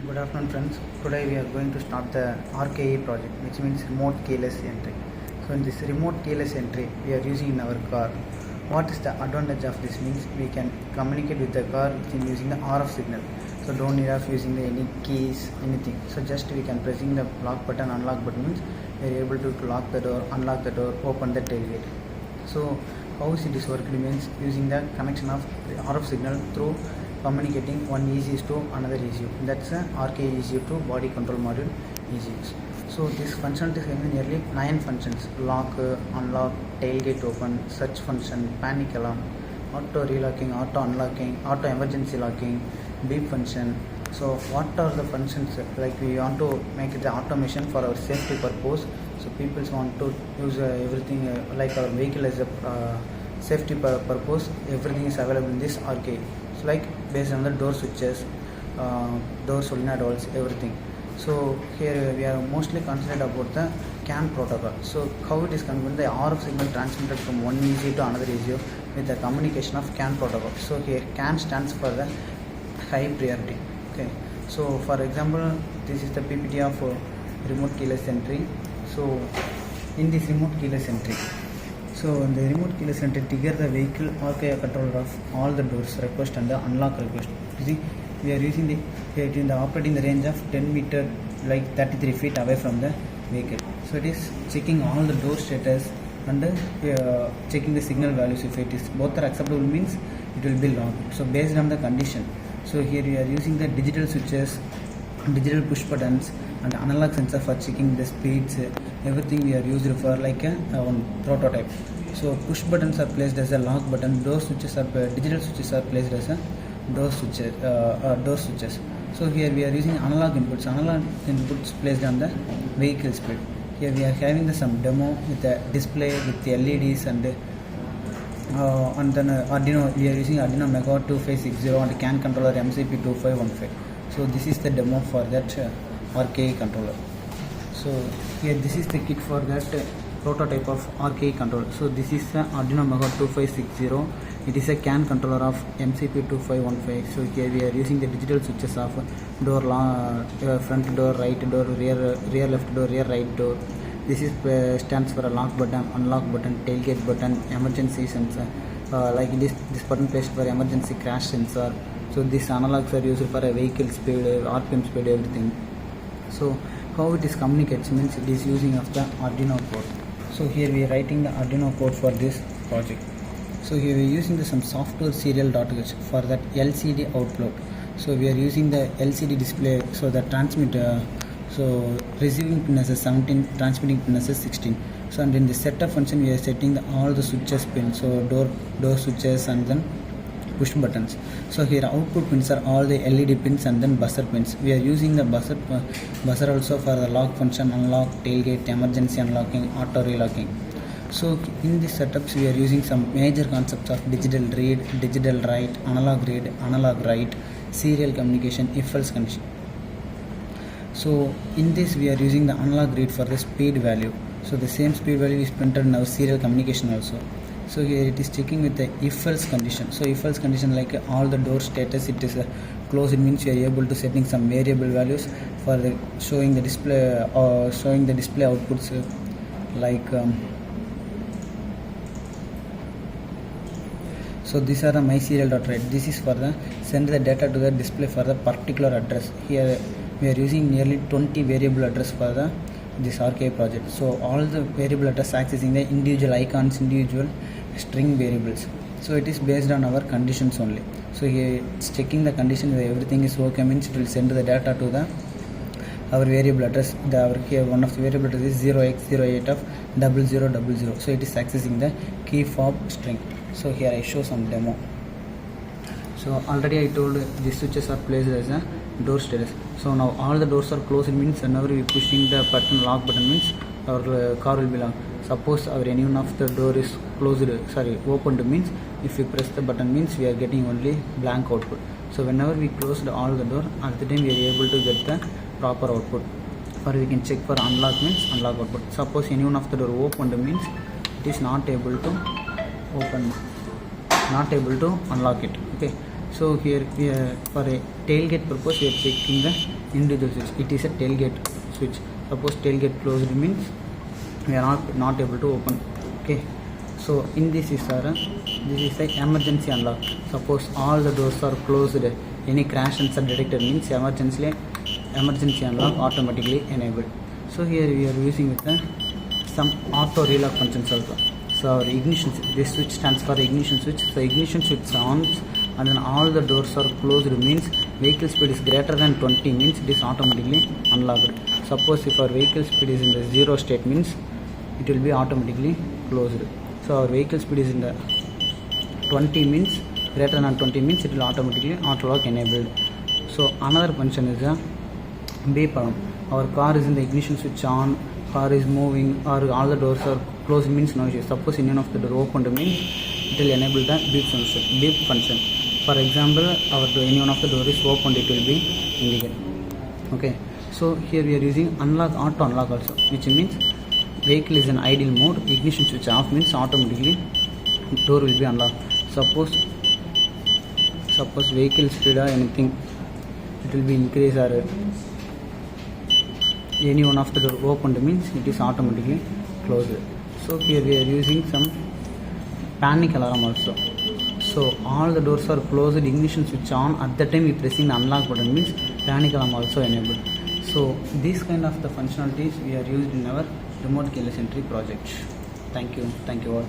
Good afternoon friends. Today we are going to start the RKE project, which means remote keyless entry. So in this remote keyless entry we are using in our car. What is the advantage of this means we can communicate with the car using the RF signal. So don't need of using any keys, anything. So just we can pressing the lock button, unlock button means we are able to lock the door, unlock the door, open the tailgate. So how is it worked means using the connection of the RF signal through communicating one ECU to another ECU. That's a RKE ECU to body control module ECUs. So this function is having nearly 9 functions: lock, unlock, tailgate open, search function, panic alarm, auto relocking, auto unlocking, auto emergency locking, beep function. So what are the functions? Like we want to make the automation for our safety purpose. So people want to use everything like our vehicle as a safety purpose. Everything is available in this RKE. So like based on the door switches, door solenoid valves, everything. So here we are mostly concentrated about the CAN protocol. So how it is converted, the RF signal transmitted from one ECU to another ECU with the communication of CAN protocol. So here CAN stands for the high priority. Okay. So for example, this is the PPT of remote keyless entry. So in this remote keyless entry, so in the remote keyless entry trigger the vehicle RKE controller of all the doors request and the unlock request. You see, we are using the operating the range of 10 meter, like 33 feet away from the vehicle. So it is checking all the door status and checking the signal values. If it is both are acceptable means it will be locked. So based on the condition. So here we are using the digital switches, digital push buttons and analog sensor for checking the speeds. Everything we are used for like a one prototype. So push buttons are placed as a lock button. Door switches are digital switches are placed as a door switches. So here we are using analog inputs. Analog inputs placed on the vehicle speed. Here we are having some demo with the display with the LEDs and then Arduino. We are using Arduino Mega 2560 and CAN controller MCP2515. So this is the demo for that RKE controller. So here this is the kit for that prototype of RKE controller. So this is the Arduino Mega 2560. It is a CAN controller of MCP2515. So here we are using the digital switches of door, front door, right door, rear left door, rear right door. This is stands for a lock button, unlock button, tailgate button, emergency sensor. Like this button placed for emergency crash sensor. So these analogs are used for a vehicle speed, RPM speed, everything. So how it is communicates means it is using of the Arduino code. So here we are writing the Arduino code for this project. So here we are using some software serial.h for that LCD output. So we are using the LCD display. So the transmitter, so receiving pin as a 17, transmitting pin as a 16. So and in the setup function we are setting all the switches pin. So door switches and then push buttons. So here output pins are all the LED pins and then buzzer pins. We are using the buzzer also for the lock function, unlock, tailgate, emergency unlocking, auto relocking. So in these setups we are using some major concepts of digital read, digital write, analog write, serial communication, if-else condition. So in this we are using the analog read for the speed value. So the same speed value is printed in our serial communication also. So here it is checking with the if-else condition. So if-else condition like all the door status, it is closed. It means you are able to setting some variable values for the showing the display or showing the display outputs like so these are the my serial.write. This is for the send the data to the display for the particular address. Here we are using nearly 20 variable address for this RKE project. So all the variable address accessing the individual icons, individual string variables. So it is based on our conditions only. So here it's checking the condition that everything is okay means it will send the data to our variable address. Here one of the variable address is 0x08 of 0000. So it is accessing the key fob string. So here I show some demo. So already I told these switches are placed as a door status. So now all the doors are closed. It means whenever we pushing the button, lock button means our car will be locked. Suppose any one of the door is closed, opened means if we press the button means we are getting only blank output. So whenever we closed all the door, at the time we are able to get the proper output. Or we can check for unlock means unlock output. Suppose any one of the door opened means it is not able to open, not able to unlock it. Okay. So here for a tailgate purpose we are checking the individual switch. It is a tailgate switch. Suppose tailgate closed means we are not able to open. Okay, so in this is the emergency unlock. Suppose all the doors are closed, any crash and detected means emergency unlock automatically enabled. So here we are using with some auto relock functions also. So our ignition, this switch stands for ignition switch. So ignition switch on and then all the doors are closed means vehicle speed is greater than 20 means it is automatically unlocked. Suppose if our vehicle speed is in the 0 state means it will be automatically closed. So our vehicle speed is in the 20 means greater than 20 means it will automatically auto lock enabled. So another function is a beep alarm. Our car is in the ignition switch on, car is moving or all the doors are closed means no issue. Suppose any one of the door opened means it will enable the beep function. For example, any one of the door is opened, it will be indicated. Okay, so here we are using auto unlock also, which means vehicle is in idle mode, ignition switch off means automatically door will be unlocked. Suppose vehicle speed or anything, it will be increase or any one of the door opened means it is automatically closed. So here we are using some panic alarm also. So all the doors are closed, ignition switch on, at that time we pressing the unlock button means panic alarm also enabled. So these kind of the functionalities we are used in our remote keyless entry project. Thank you all.